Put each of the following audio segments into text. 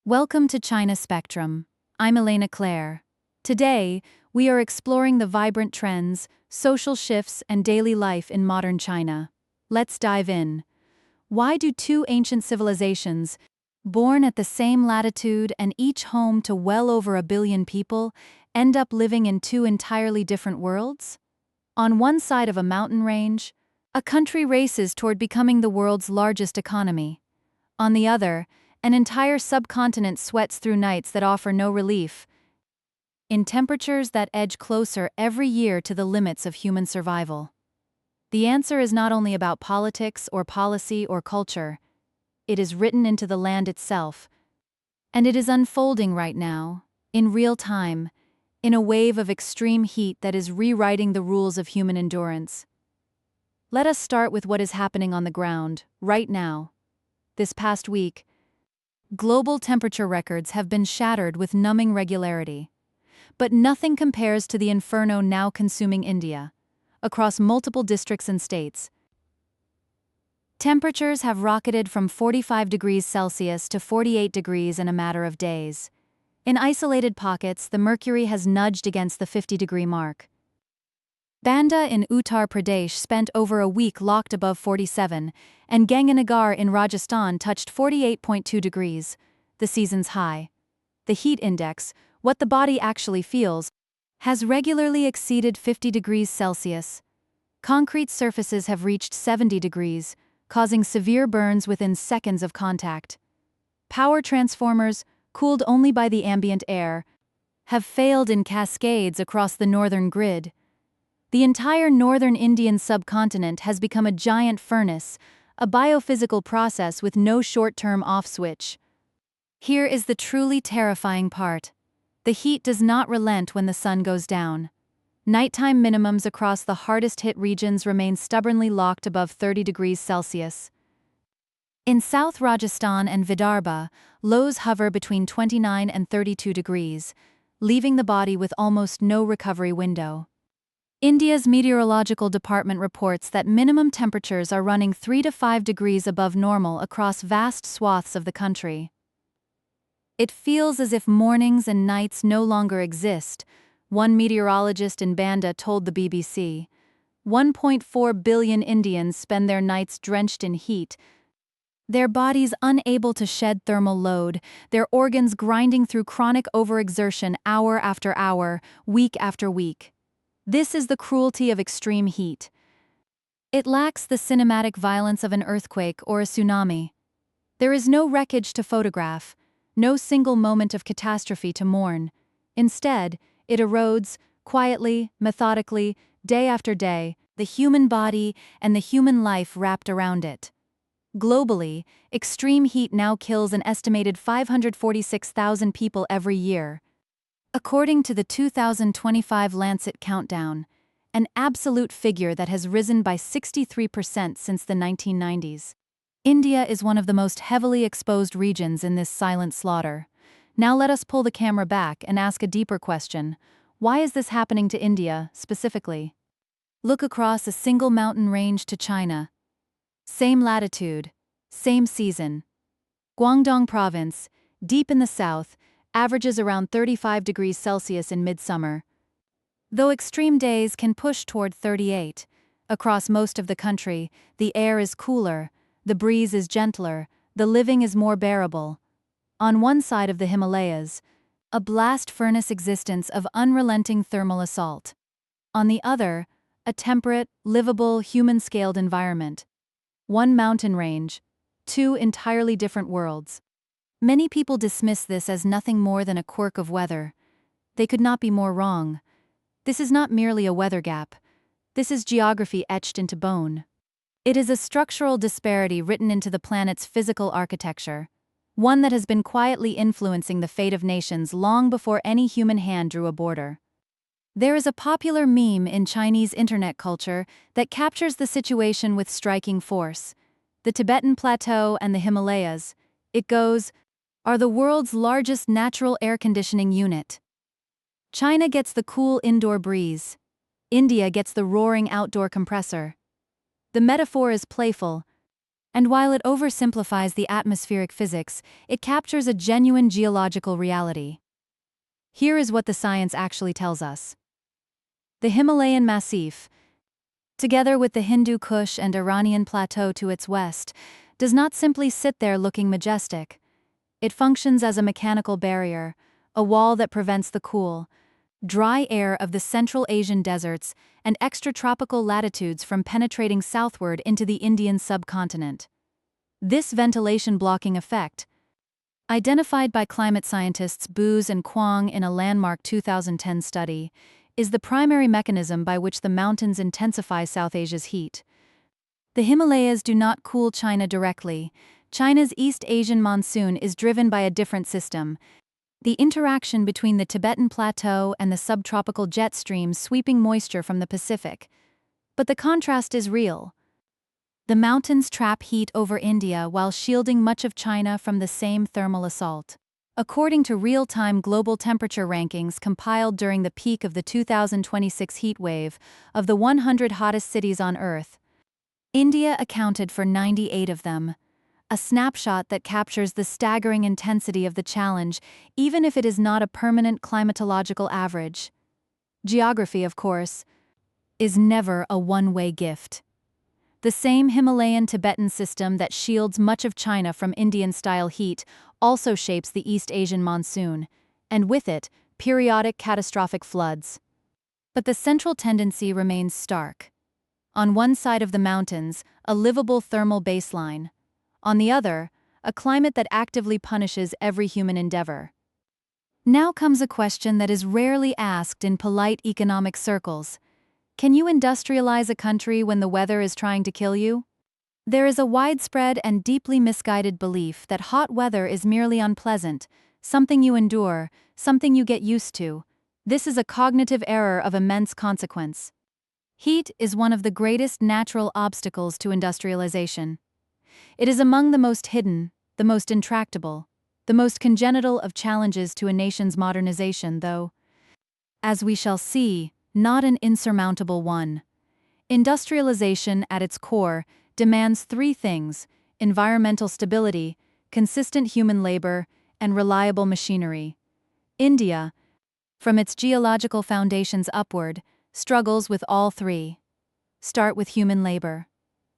Welcome to China Spectrum. I'm Elena Claire. Today, we are exploring the vibrant trends, social shifts, and daily life in modern China. Let's dive in. Why do two ancient civilizations, born at the same latitude and each home to well over 1 billion people, end up living in two entirely different worlds? On one side of a mountain range, a country races toward becoming the world's largest economy. On the other, an entire subcontinent sweats through nights that offer no relief, in temperatures that edge closer every year to the limits of human survival. The answer is not only about politics or policy or culture, it is written into the land itself, and it is unfolding right now, in real time, in a wave of extreme heat that is rewriting the rules of human endurance. Let us start with what is happening on the ground, right now. This past week, global temperature records have been shattered with numbing regularity. But nothing compares to the inferno now consuming India. Across multiple districts and states, temperatures have rocketed from 45 degrees Celsius to 48 degrees in a matter of days. In isolated pockets, the mercury has nudged against the 50-degree mark. Banda in Uttar Pradesh spent over a week locked above 47, and Ganganagar in Rajasthan touched 48.2 degrees, the season's high. The heat index, what the body actually feels, has regularly exceeded 50 degrees Celsius. Concrete surfaces have reached 70 degrees, causing severe burns within seconds of contact. Power transformers, cooled only by the ambient air, have failed in cascades across the northern grid. The entire northern Indian subcontinent has become a giant furnace, a biophysical process with no short-term off switch. Here is the truly terrifying part. The heat does not relent when the sun goes down. Nighttime minimums across the hardest-hit regions remain stubbornly locked above 30 degrees Celsius. In South Rajasthan and Vidarbha, lows hover between 29 and 32 degrees, leaving the body with almost no recovery window. India's meteorological department reports that minimum temperatures are running 3 to 5 degrees above normal across vast swaths of the country. It feels as if mornings and nights no longer exist, one meteorologist in Banda told the BBC. 1.4 billion Indians spend their nights drenched in heat, their bodies unable to shed thermal load, their organs grinding through chronic overexertion hour after hour, week after week. This is the cruelty of extreme heat. It lacks the cinematic violence of an earthquake or a tsunami. There is no wreckage to photograph, no single moment of catastrophe to mourn. Instead, it erodes, quietly, methodically, day after day, the human body and the human life wrapped around it. Globally, extreme heat now kills an estimated 546,000 people every year. According to the 2025 Lancet Countdown, an absolute figure that has risen by 63% since the 1990s. India is one of the most heavily exposed regions in this silent slaughter. Now let us pull the camera back and ask a deeper question. Why is this happening to India, specifically? Look across a single mountain range to China. Same latitude, same season. Guangdong Province, deep in the south, averages around 35 degrees Celsius in midsummer. Though extreme days can push toward 38, across most of the country, the air is cooler, the breeze is gentler, the living is more bearable. On one side of the Himalayas, a blast furnace existence of unrelenting thermal assault. On the other, a temperate, livable, human-scaled environment. One mountain range, two entirely different worlds. Many people dismiss this as nothing more than a quirk of weather. They could not be more wrong. This is not merely a weather gap. This is geography etched into bone. It is a structural disparity written into the planet's physical architecture, one that has been quietly influencing the fate of nations long before any human hand drew a border. There is a popular meme in Chinese internet culture that captures the situation with striking force. The Tibetan Plateau and the Himalayas, it goes, are the world's largest natural air conditioning unit. China gets the cool indoor breeze. India gets the roaring outdoor compressor. The metaphor is playful. And while it oversimplifies the atmospheric physics, it captures a genuine geological reality. Here is what the science actually tells us. The Himalayan Massif, together with the Hindu Kush and Iranian Plateau to its west, does not simply sit there looking majestic. It functions as a mechanical barrier, a wall that prevents the cool, dry air of the Central Asian deserts and extratropical latitudes from penetrating southward into the Indian subcontinent. This ventilation-blocking effect, identified by climate scientists Booz and Kwong in a landmark 2010 study, is the primary mechanism by which the mountains intensify South Asia's heat. The Himalayas do not cool China directly. China's East Asian monsoon is driven by a different system, the interaction between the Tibetan Plateau and the subtropical jet stream sweeping moisture from the Pacific. But the contrast is real. The mountains trap heat over India while shielding much of China from the same thermal assault. According to real-time global temperature rankings compiled during the peak of the 2026 heat wave of the 100 hottest cities on Earth, India accounted for 98 of them. A snapshot that captures the staggering intensity of the challenge, even if it is not a permanent climatological average. Geography, of course, is never a one-way gift. The same Himalayan-Tibetan system that shields much of China from Indian-style heat also shapes the East Asian monsoon, and with it, periodic catastrophic floods. But the central tendency remains stark. On one side of the mountains, a livable thermal baseline. On the other, a climate that actively punishes every human endeavor. Now comes a question that is rarely asked in polite economic circles. Can you industrialize a country when the weather is trying to kill you? There is a widespread and deeply misguided belief that hot weather is merely unpleasant, something you endure, something you get used to. This is a cognitive error of immense consequence. Heat is one of the greatest natural obstacles to industrialization. It is among the most hidden, the most intractable, the most congenital of challenges to a nation's modernization, though, as we shall see, not an insurmountable one. Industrialization, at its core, demands three things: environmental stability, consistent human labor, and reliable machinery. India, from its geological foundations upward, struggles with all three. Start with human labor.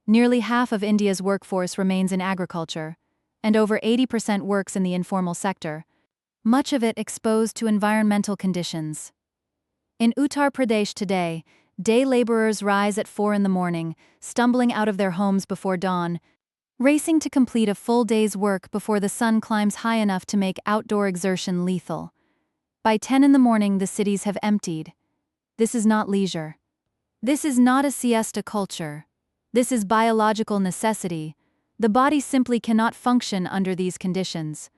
Nearly half of India's workforce remains in agriculture, and over 80% works in the informal sector, much of it exposed to environmental conditions. In Uttar Pradesh today, day laborers rise at 4 in the morning, stumbling out of their homes before dawn, racing to complete a full day's work before the sun climbs high enough to make outdoor exertion lethal. By 10 in the morning, the cities have emptied. This is not leisure. This is not a siesta culture. This is biological necessity. The body simply cannot function under these conditions.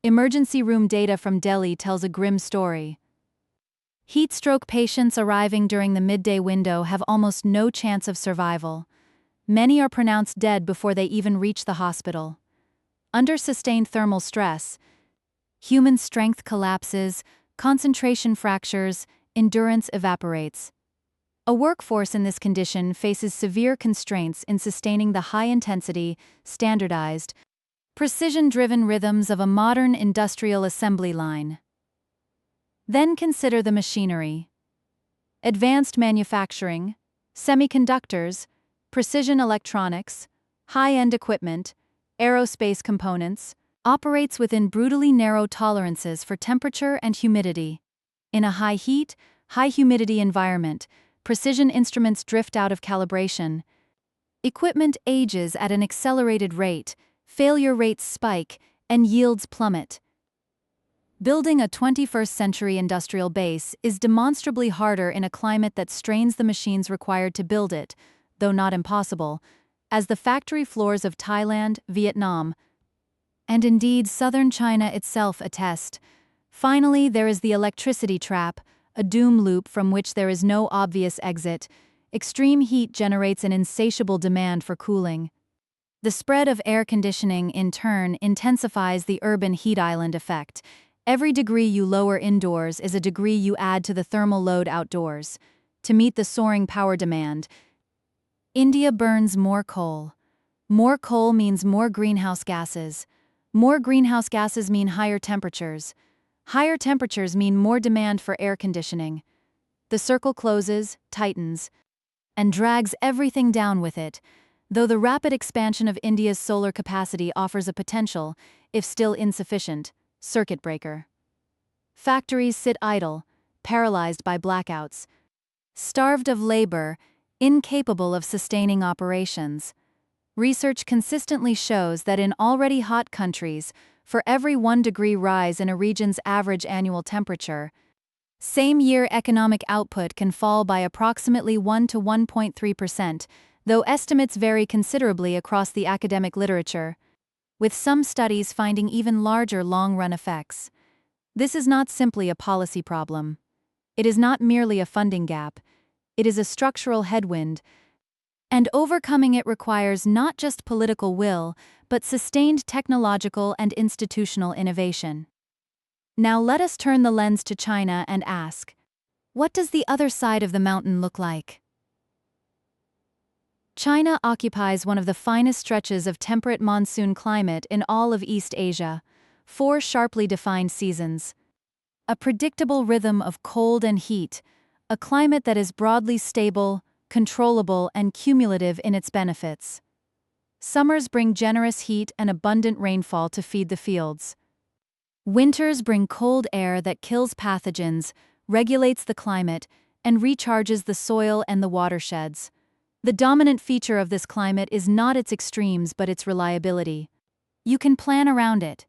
Emergency room data from Delhi tells a grim story. Heat stroke patients arriving during the midday window have almost no chance of survival. Many are pronounced dead before they even reach the hospital. Under sustained thermal stress, human strength collapses, concentration fractures, endurance evaporates. A workforce in this condition faces severe constraints in sustaining the high-intensity, standardized, precision-driven rhythms of a modern industrial assembly line. Then consider the machinery. Advanced manufacturing, semiconductors, precision electronics, high-end equipment, aerospace components, operates within brutally narrow tolerances for temperature and humidity. In a high heat, high humidity environment, precision instruments drift out of calibration. Equipment ages at an accelerated rate, failure rates spike, and yields plummet. Building a 21st-century industrial base is demonstrably harder in a climate that strains the machines required to build it, though not impossible, as the factory floors of Thailand, Vietnam, and indeed southern China itself attest. Finally, there is the electricity trap, a doom loop from which there is no obvious exit. Extreme heat generates an insatiable demand for cooling. The spread of air conditioning, in turn, intensifies the urban heat island effect. Every degree you lower indoors is a degree you add to the thermal load outdoors. To meet the soaring power demand, India burns more coal. More coal means more greenhouse gases. More greenhouse gases mean higher temperatures. Higher temperatures mean more demand for air conditioning. The circle closes, tightens, and drags everything down with it, though the rapid expansion of India's solar capacity offers a potential, if still insufficient, circuit breaker. Factories sit idle, paralyzed by blackouts, starved of labor, incapable of sustaining operations. Research consistently shows that in already hot countries, for every 1-degree rise in a region's average annual temperature, same-year economic output can fall by approximately 1 to 1.3%, though estimates vary considerably across the academic literature, with some studies finding even larger long-run effects. This is not simply a policy problem. It is not merely a funding gap. It is a structural headwind, and overcoming it requires not just political will, but sustained technological and institutional innovation. Now let us turn the lens to China and ask, what does the other side of the mountain look like? China occupies one of the finest stretches of temperate monsoon climate in all of East Asia, 4 sharply defined seasons. A predictable rhythm of cold and heat, a climate that is broadly stable, controllable, and cumulative in its benefits. Summers bring generous heat and abundant rainfall to feed the fields. Winters bring cold air that kills pathogens, regulates the climate, and recharges the soil and the watersheds. The dominant feature of this climate is not its extremes but its reliability. You can plan around it.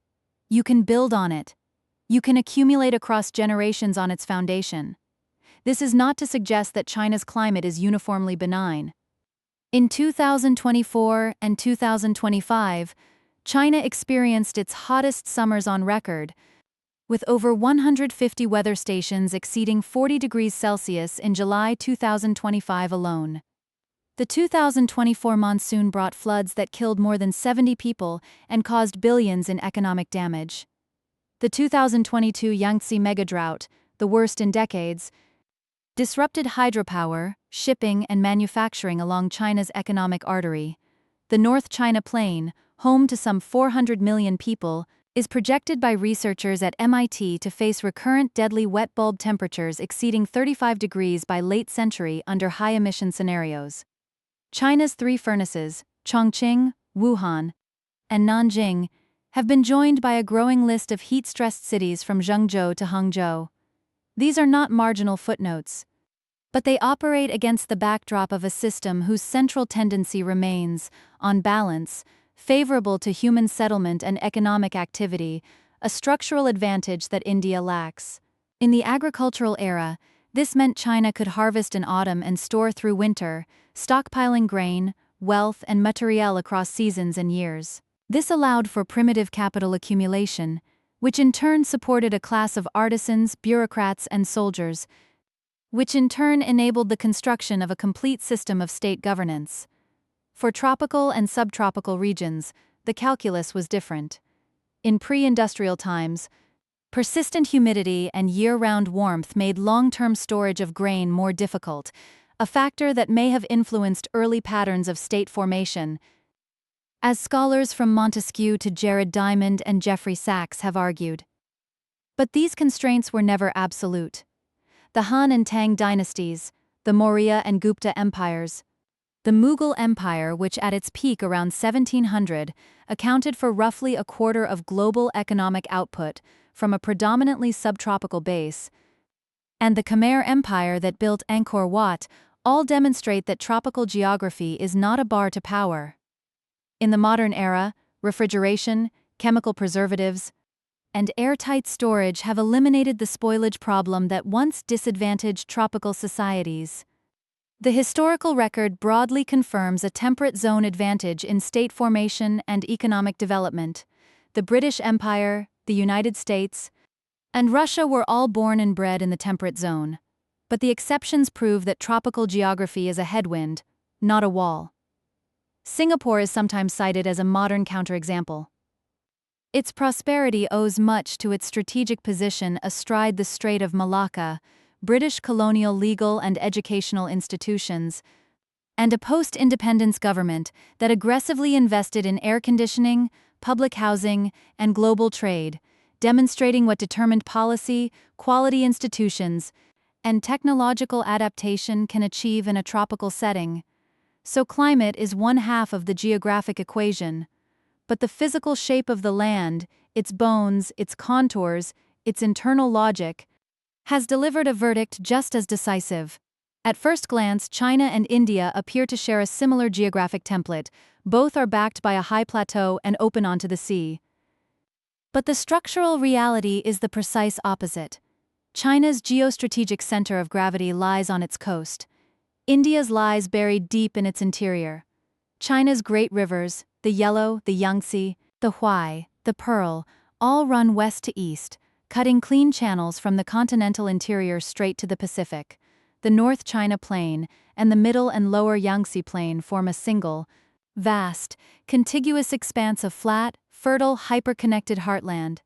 You can build on it. You can accumulate across generations on its foundation. This is not to suggest that China's climate is uniformly benign. In 2024 and 2025, China experienced its hottest summers on record, with over 150 weather stations exceeding 40 degrees Celsius in July 2025 alone. The 2024 monsoon brought floods that killed more than 70 people and caused billions in economic damage. The 2022 Yangtze megadrought, the worst in decades, disrupted hydropower, shipping, and manufacturing along China's economic artery. The North China Plain, home to some 400 million people, is projected by researchers at MIT to face recurrent deadly wet bulb temperatures exceeding 35 degrees by late century under high-emission scenarios. China's 3 furnaces, Chongqing, Wuhan, and Nanjing, have been joined by a growing list of heat-stressed cities from Zhengzhou to Hangzhou. These are not marginal footnotes, but they operate against the backdrop of a system whose central tendency remains, on balance, favorable to human settlement and economic activity, a structural advantage that India lacks. In the agricultural era, this meant China could harvest in autumn and store through winter, stockpiling grain, wealth, and materiel across seasons and years. This allowed for primitive capital accumulation, which in turn supported a class of artisans, bureaucrats, and soldiers, which in turn enabled the construction of a complete system of state governance. For tropical and subtropical regions, the calculus was different. In pre-industrial times, persistent humidity and year-round warmth made long-term storage of grain more difficult, a factor that may have influenced early patterns of state formation, as scholars from Montesquieu to Jared Diamond and Jeffrey Sachs have argued. But these constraints were never absolute. The Han and Tang dynasties, the Maurya and Gupta empires, the Mughal Empire, which at its peak around 1700, accounted for roughly a quarter of global economic output from a predominantly subtropical base, and the Khmer Empire that built Angkor Wat, all demonstrate that tropical geography is not a bar to power. In the modern era, refrigeration, chemical preservatives, and airtight storage have eliminated the spoilage problem that once disadvantaged tropical societies. The historical record broadly confirms a temperate zone advantage in state formation and economic development. The British Empire, the United States, and Russia were all born and bred in the temperate zone. But the exceptions prove that tropical geography is a headwind, not a wall. Singapore is sometimes cited as a modern counterexample. Its prosperity owes much to its strategic position astride the Strait of Malacca, British colonial legal and educational institutions, and a post-independence government that aggressively invested in air conditioning, public housing, and global trade, demonstrating what determined policy, quality institutions, and technological adaptation can achieve in a tropical setting. So climate is one half of the geographic equation, but the physical shape of the land, its bones, its contours, its internal logic, has delivered a verdict just as decisive. At first glance, China and India appear to share a similar geographic template. Both are backed by a high plateau and open onto the sea. But the structural reality is the precise opposite. China's geostrategic center of gravity lies on its coast. India's lies buried deep in its interior. China's great rivers, the Yellow, the Yangtze, the Huai, the Pearl, all run west to east, cutting clean channels from the continental interior straight to the Pacific. The North China Plain and the Middle and Lower Yangtze Plain form a single, vast, contiguous expanse of flat, fertile, hyper-connected heartland.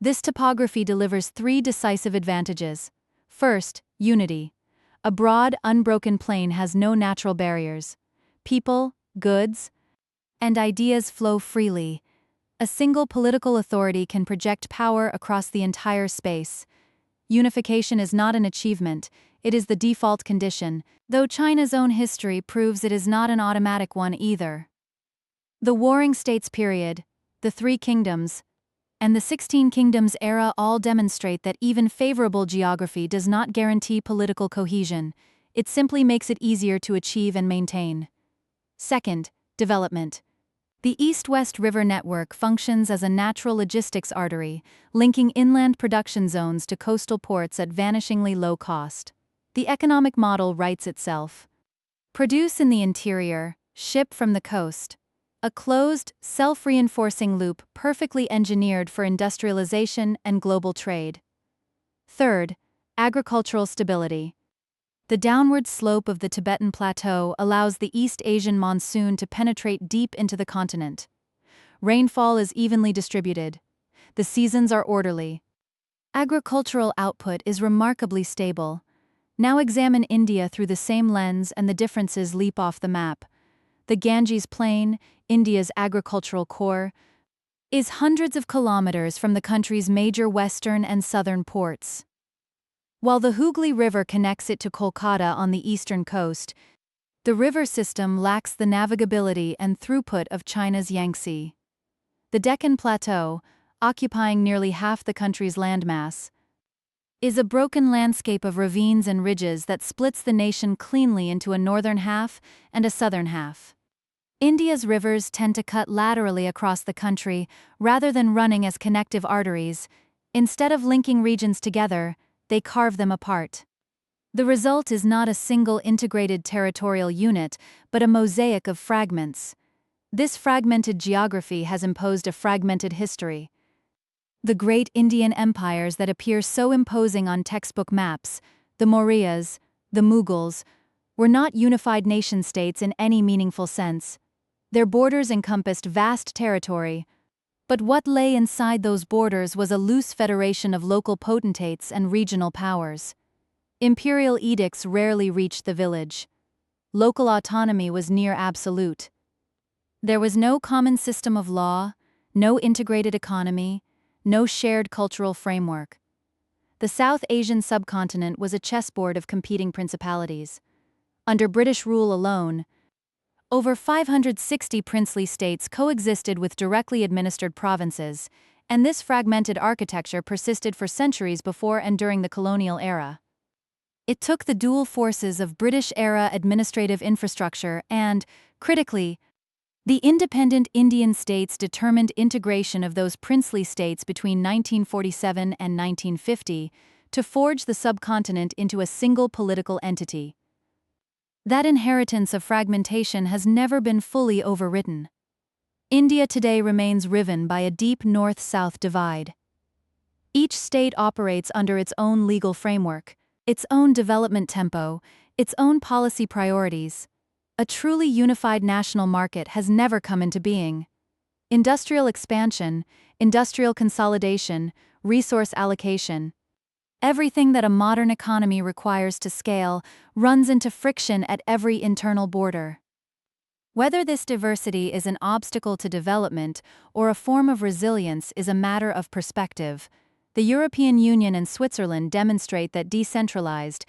This topography delivers three decisive advantages. First, unity. A broad, unbroken plain has no natural barriers. People, goods, and ideas flow freely. A single political authority can project power across the entire space. Unification is not an achievement, it is the default condition, though China's own history proves it is not an automatic one either. The Warring States period, the Three Kingdoms, and the 16 Kingdoms era all demonstrate that even favorable geography does not guarantee political cohesion, it simply makes it easier to achieve and maintain. Second, development. The East-West River Network functions as a natural logistics artery, linking inland production zones to coastal ports at vanishingly low cost. The economic model writes itself. Produce in the interior, ship from the coast. A closed, self-reinforcing loop perfectly engineered for industrialization and global trade. Third, agricultural stability. The downward slope of the Tibetan Plateau allows the East Asian monsoon to penetrate deep into the continent. Rainfall is evenly distributed. The seasons are orderly. Agricultural output is remarkably stable. Now examine India through the same lens and the differences leap off the map. The Ganges Plain, India's agricultural core, is hundreds of kilometers from the country's major western and southern ports. While the Hooghly River connects it to Kolkata on the eastern coast, the river system lacks the navigability and throughput of China's Yangtze. The Deccan Plateau, occupying nearly half the country's landmass, is a broken landscape of ravines and ridges that splits the nation cleanly into a northern half and a southern half. India's rivers tend to cut laterally across the country rather than running as connective arteries. Instead of linking regions together, they carve them apart. The result is not a single integrated territorial unit, but a mosaic of fragments. This fragmented geography has imposed a fragmented history. The great Indian empires that appear so imposing on textbook maps, the Mauryas, the Mughals, were not unified nation-states in any meaningful sense. Their borders encompassed vast territory, but what lay inside those borders was a loose federation of local potentates and regional powers. Imperial edicts rarely reached the village. Local autonomy was near absolute. There was no common system of law, no integrated economy, no shared cultural framework. The South Asian subcontinent was a chessboard of competing principalities. Under British rule alone, over 560 princely states coexisted with directly administered provinces, and this fragmented architecture persisted for centuries before and during the colonial era. It took the dual forces of British-era administrative infrastructure and, critically, the independent Indian states' determined integration of those princely states between 1947 and 1950 to forge the subcontinent into a single political entity. That inheritance of fragmentation has never been fully overwritten. India today remains riven by a deep north-south divide. Each state operates under its own legal framework, its own development tempo, its own policy priorities. A truly unified national market has never come into being. Industrial expansion, industrial consolidation, resource allocation, Everything that a modern economy requires to scale runs into friction at every internal border. Whether this diversity is an obstacle to development or a form of resilience is a matter of perspective. The European Union and Switzerland demonstrate that decentralized,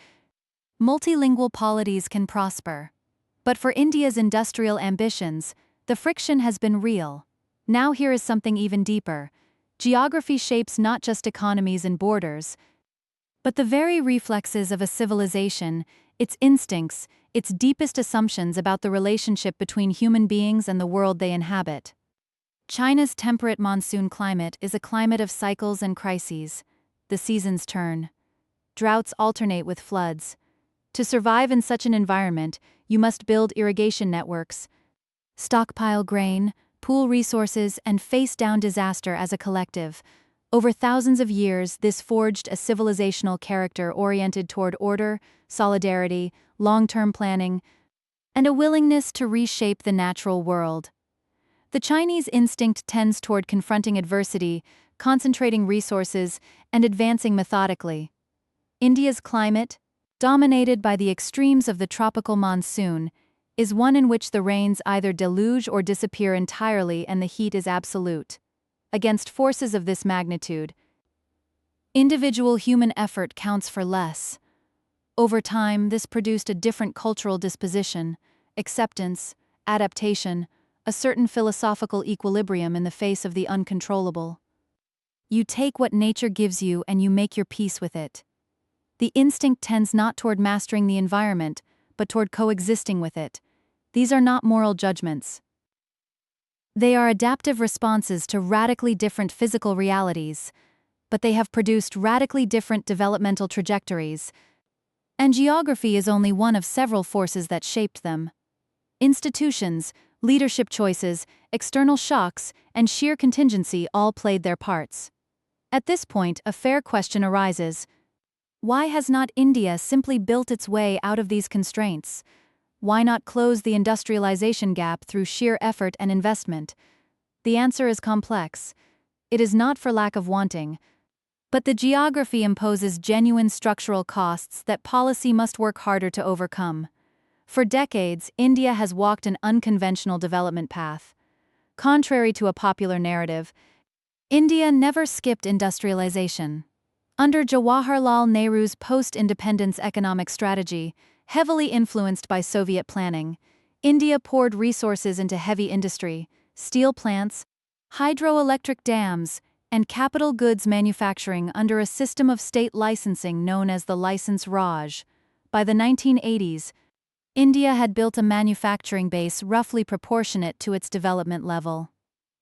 multilingual polities can prosper. But for India's industrial ambitions, the friction has been real. Now here is something even deeper. Geography shapes not just economies and borders, but the very reflexes of a civilization, its instincts, its deepest assumptions about the relationship between human beings and the world they inhabit. China's temperate monsoon climate is a climate of cycles and crises. The seasons turn. Droughts alternate with floods. To survive in such an environment, you must build irrigation networks, stockpile grain, pool resources, and face down disaster as a collective. Over thousands of years, this forged a civilizational character oriented toward order, solidarity, long-term planning, and a willingness to reshape the natural world. The Chinese instinct tends toward confronting adversity, concentrating resources, and advancing methodically. India's climate, dominated by the extremes of the tropical monsoon, is one in which the rains either deluge or disappear entirely and the heat is absolute. Against forces of this magnitude, individual human effort counts for less. Over time, this produced a different cultural disposition, acceptance, adaptation, a certain philosophical equilibrium in the face of the uncontrollable. You take what nature gives you and you make your peace with it. The instinct tends not toward mastering the environment, but toward coexisting with it. These are not moral judgments. They are adaptive responses to radically different physical realities, but they have produced radically different developmental trajectories, and geography is only one of several forces that shaped them. Institutions, leadership choices, external shocks, and sheer contingency all played their parts. At this point, a fair question arises. Why has not India simply built its way out of these constraints? Why not close the industrialization gap through sheer effort and investment? The answer is complex. It is not for lack of wanting, but the geography imposes genuine structural costs that policy must work harder to overcome. For decades, India has walked an unconventional development path. Contrary to a popular narrative, India never skipped industrialization. Under Jawaharlal Nehru's post-independence economic strategy, heavily influenced by Soviet planning, India poured resources into heavy industry, steel plants, hydroelectric dams, and capital goods manufacturing under a system of state licensing known as the License Raj. By the 1980s, India had built a manufacturing base roughly proportionate to its development level.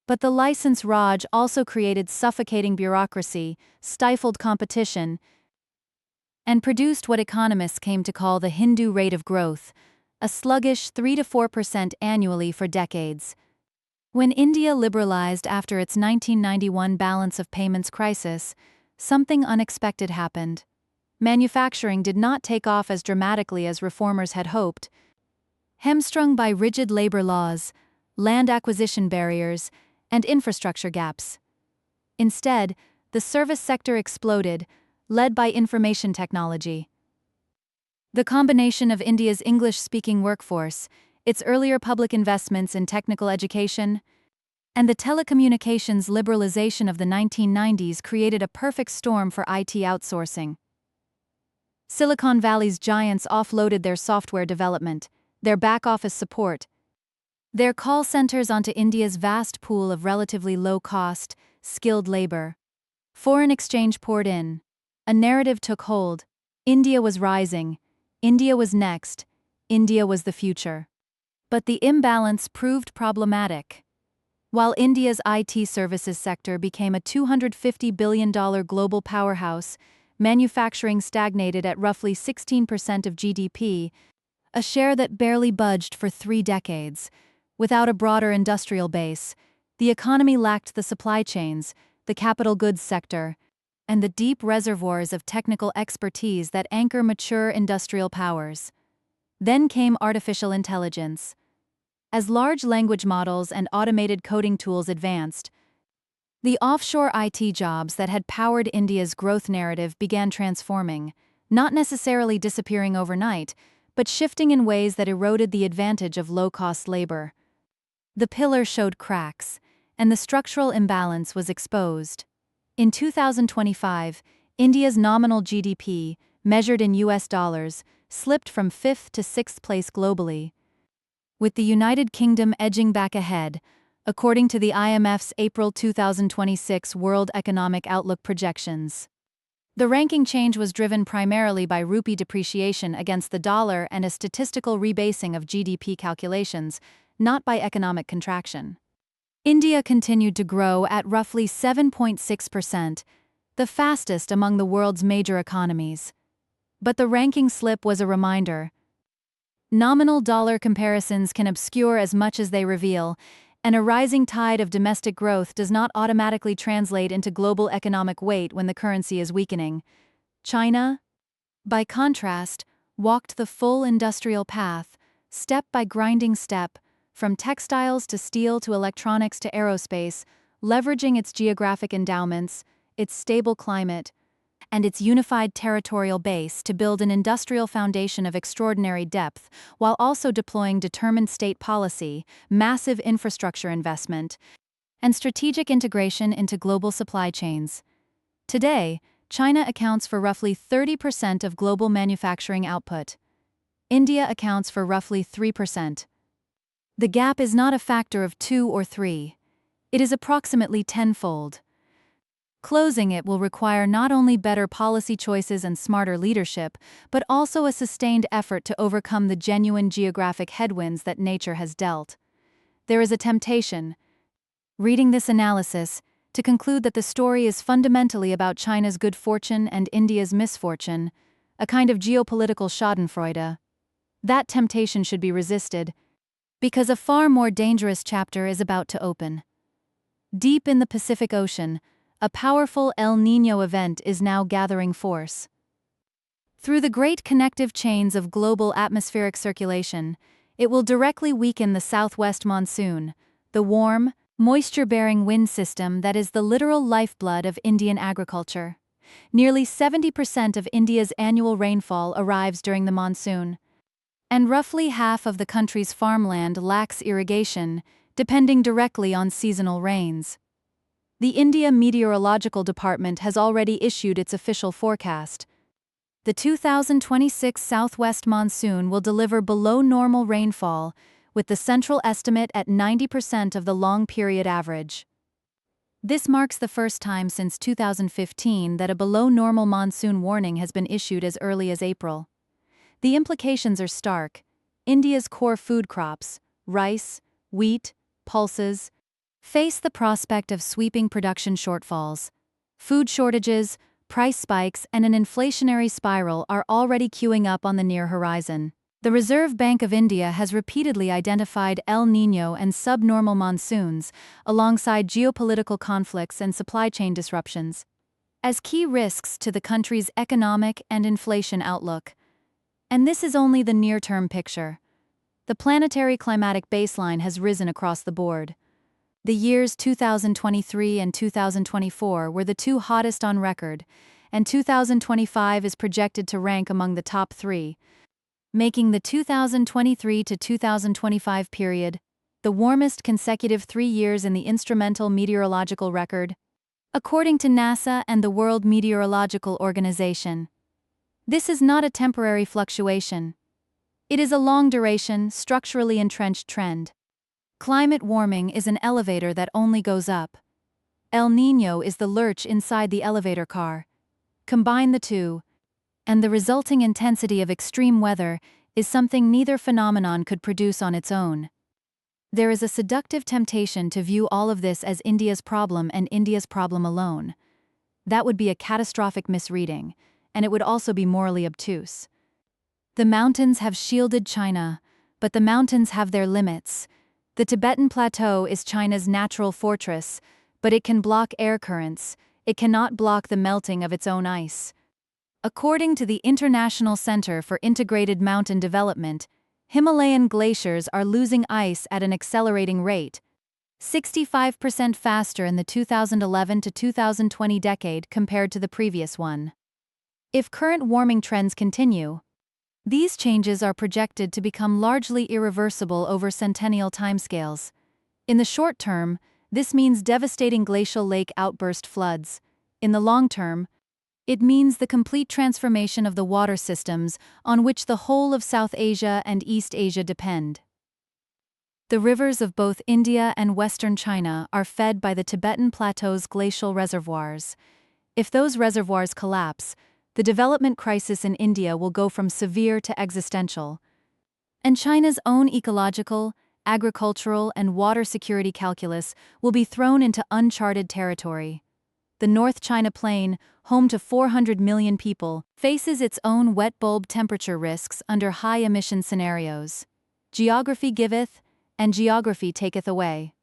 But the License Raj also created suffocating bureaucracy, stifled competition, and produced what economists came to call the Hindu rate of growth, a sluggish 3 to 4% annually for decades. When India liberalized after its 1991 balance of payments crisis, something unexpected happened. Manufacturing did not take off as dramatically as reformers had hoped. Hamstrung by rigid labor laws, land acquisition barriers, and infrastructure gaps. Instead, the service sector exploded, led by information technology. The combination of India's English-speaking workforce, its earlier public investments in technical education, and the telecommunications liberalization of the 1990s created a perfect storm for IT outsourcing. Silicon Valley's giants offloaded their software development, their back-office support, their call centers onto India's vast pool of relatively low-cost, skilled labor. Foreign exchange poured in. A narrative took hold. India was rising. India was next. India was the future. But the imbalance proved problematic. While India's IT services sector became a $250 billion global powerhouse, manufacturing stagnated at roughly 16% of GDP, a share that barely budged for 3 decades. Without a broader industrial base, the economy lacked the supply chains, the capital goods sector, and the deep reservoirs of technical expertise that anchor mature industrial powers. Then came artificial intelligence. As large language models and automated coding tools advanced, The offshore IT jobs that had powered India's growth narrative began transforming, not necessarily disappearing overnight, but shifting in ways that eroded the advantage of low-cost labor. The pillar showed cracks, and the structural imbalance was exposed. In 2025, India's nominal GDP, measured in US dollars, slipped from 5th to 6th place globally, with the United Kingdom edging back ahead, according to the IMF's April 2026 World Economic Outlook projections. The ranking change was driven primarily by rupee depreciation against the dollar and a statistical rebasing of GDP calculations, not by economic contraction. India continued to grow at roughly 7.6%, the fastest among the world's major economies. But the ranking slip was a reminder. Nominal dollar comparisons can obscure as much as they reveal, and a rising tide of domestic growth does not automatically translate into global economic weight when the currency is weakening. China, by contrast, walked the full industrial path, step by grinding step, from textiles to steel to electronics to aerospace, leveraging its geographic endowments, its stable climate, and its unified territorial base to build an industrial foundation of extraordinary depth, while also deploying determined state policy, massive infrastructure investment, and strategic integration into global supply chains. Today, China accounts for roughly 30% of global manufacturing output. India accounts for roughly 3%. The gap is not a factor of 2 or 3. It is approximately tenfold. Closing it will require not only better policy choices and smarter leadership, but also a sustained effort to overcome the genuine geographic headwinds that nature has dealt. There is a temptation, reading this analysis, to conclude that the story is fundamentally about China's good fortune and India's misfortune, a kind of geopolitical schadenfreude. That temptation should be resisted, because a far more dangerous chapter is about to open. Deep in the Pacific Ocean, a powerful El Niño event is now gathering force. Through the great connective chains of global atmospheric circulation, it will directly weaken the southwest monsoon, the warm, moisture-bearing wind system that is the literal lifeblood of Indian agriculture. Nearly 70% of India's annual rainfall arrives during the monsoon, and roughly half of the country's farmland lacks irrigation, depending directly on seasonal rains. The India Meteorological Department has already issued its official forecast. The 2026 southwest monsoon will deliver below normal rainfall, with the central estimate at 90% of the long-period average. This marks the first time since 2015 that a below-normal monsoon warning has been issued as early as April. The implications are stark. India's core food crops, rice, wheat, pulses, face the prospect of sweeping production shortfalls. Food shortages, price spikes, and an inflationary spiral are already queuing up on the near horizon. The Reserve Bank of India has repeatedly identified El Niño and subnormal monsoons, alongside geopolitical conflicts and supply chain disruptions, as key risks to the country's economic and inflation outlook. And this is only the near-term picture. The planetary climatic baseline has risen across the board. The years 2023 and 2024 were the two hottest on record, and 2025 is projected to rank among the top 3, making the 2023 to 2025 period the warmest consecutive 3 years in the instrumental meteorological record, according to NASA and the World Meteorological Organization. This is not a temporary fluctuation. It is a long-duration, structurally entrenched trend. Climate warming is an elevator that only goes up. El Niño is the lurch inside the elevator car. Combine the two, and the resulting intensity of extreme weather is something neither phenomenon could produce on its own. There is a seductive temptation to view all of this as India's problem and India's problem alone. That would be a catastrophic misreading, and it would also be morally obtuse. The mountains have shielded China, but the mountains have their limits. The Tibetan Plateau is China's natural fortress, but it can block air currents. It cannot block the melting of its own ice. According to the International Center for Integrated Mountain Development, Himalayan glaciers are losing ice at an accelerating rate. 65% faster in the 2011 to 2020 decade compared to the previous one. If current warming trends continue, these changes are projected to become largely irreversible over centennial timescales. In the short term, this means devastating glacial lake outburst floods. In the long term, it means the complete transformation of the water systems on which the whole of South Asia and East Asia depend. The rivers of both India and Western China are fed by the Tibetan Plateau's glacial reservoirs. If those reservoirs collapse, the development crisis in India will go from severe to existential. And China's own ecological, agricultural, and water security calculus will be thrown into uncharted territory. The North China Plain, home to 400 million people, faces its own wet bulb temperature risks under high-emission scenarios. Geography giveth, and geography taketh away.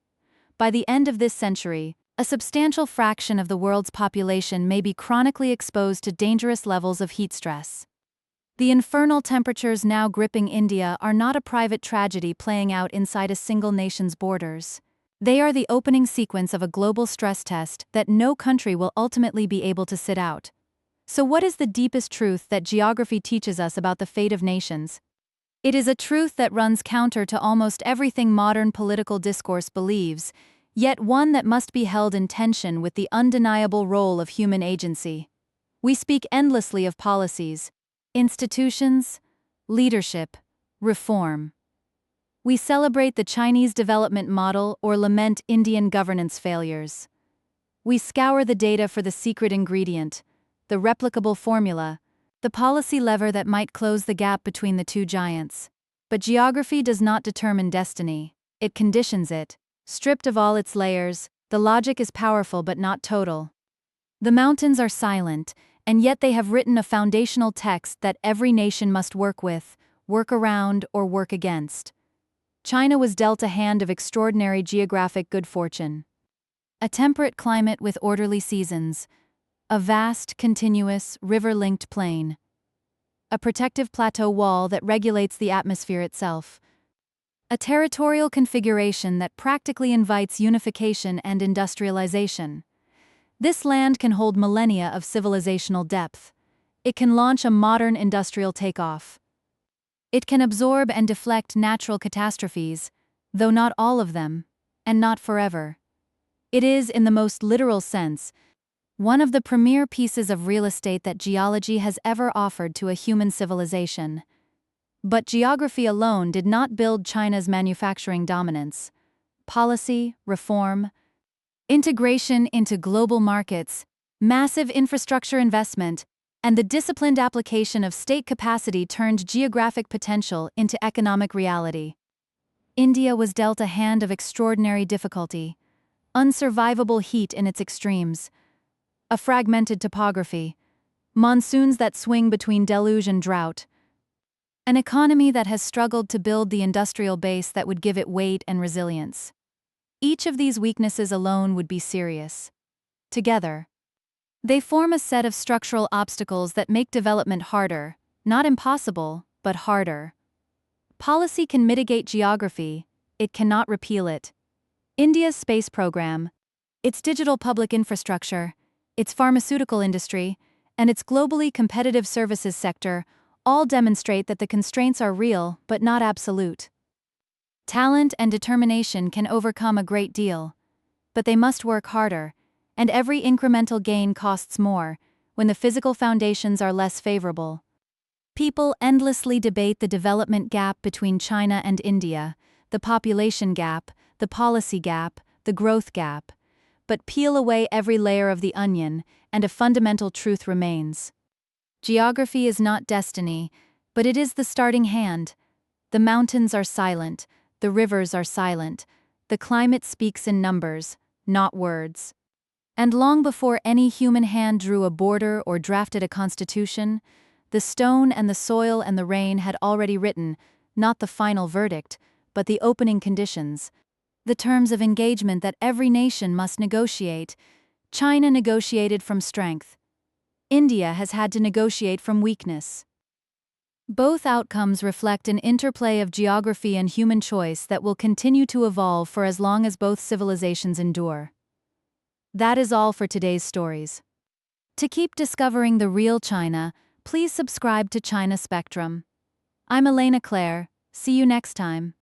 By the end of this century, a substantial fraction of the world's population may be chronically exposed to dangerous levels of heat stress. The infernal temperatures now gripping India are not a private tragedy playing out inside a single nation's borders. They are the opening sequence of a global stress test that no country will ultimately be able to sit out. So what is the deepest truth that geography teaches us about the fate of nations? It is a truth that runs counter to almost everything modern political discourse believes, yet one that must be held in tension with the undeniable role of human agency. We speak endlessly of policies, institutions, leadership, reform. We celebrate the Chinese development model or lament Indian governance failures. We scour the data for the secret ingredient, the replicable formula, the policy lever that might close the gap between the two giants. But geography does not determine destiny, it conditions it. Stripped of all its layers, the logic is powerful but not total. The mountains are silent, and yet they have written a foundational text that every nation must work with, work around, or work against. China was dealt a hand of extraordinary geographic good fortune. A temperate climate with orderly seasons, a vast, continuous, river-linked plain, a protective plateau wall that regulates the atmosphere itself, a territorial configuration that practically invites unification and industrialization. This land can hold millennia of civilizational depth. It can launch a modern industrial takeoff. It can absorb and deflect natural catastrophes, though not all of them, and not forever. It is, in the most literal sense, one of the premier pieces of real estate that geology has ever offered to a human civilization. But geography alone did not build China's manufacturing dominance. Policy, reform, integration into global markets, massive infrastructure investment, and the disciplined application of state capacity turned geographic potential into economic reality. India was dealt a hand of extraordinary difficulty, unsurvivable heat in its extremes, a fragmented topography, monsoons that swing between deluge and drought, an economy that has struggled to build the industrial base that would give it weight and resilience. Each of these weaknesses alone would be serious. Together, they form a set of structural obstacles that make development harder, not impossible, but harder. Policy can mitigate geography, it cannot repeal it. India's space program, its digital public infrastructure, its pharmaceutical industry, and its globally competitive services sector all demonstrate that the constraints are real but not absolute. Talent and determination can overcome a great deal, but they must work harder, and every incremental gain costs more when the physical foundations are less favorable. People endlessly debate the development gap between China and India, the population gap, the policy gap, the growth gap. But peel away every layer of the onion, and a fundamental truth remains. Geography is not destiny, but it is the starting hand. The mountains are silent, the rivers are silent, the climate speaks in numbers, not words. And long before any human hand drew a border or drafted a constitution, the stone and the soil and the rain had already written, not the final verdict, but the opening conditions, the terms of engagement that every nation must negotiate. China negotiated from strength. India has had to negotiate from weakness. Both outcomes reflect an interplay of geography and human choice that will continue to evolve for as long as both civilizations endure. That is all for today's stories. To keep discovering the real China, please subscribe to China Spectrum. I'm Elena Claire. See you next time.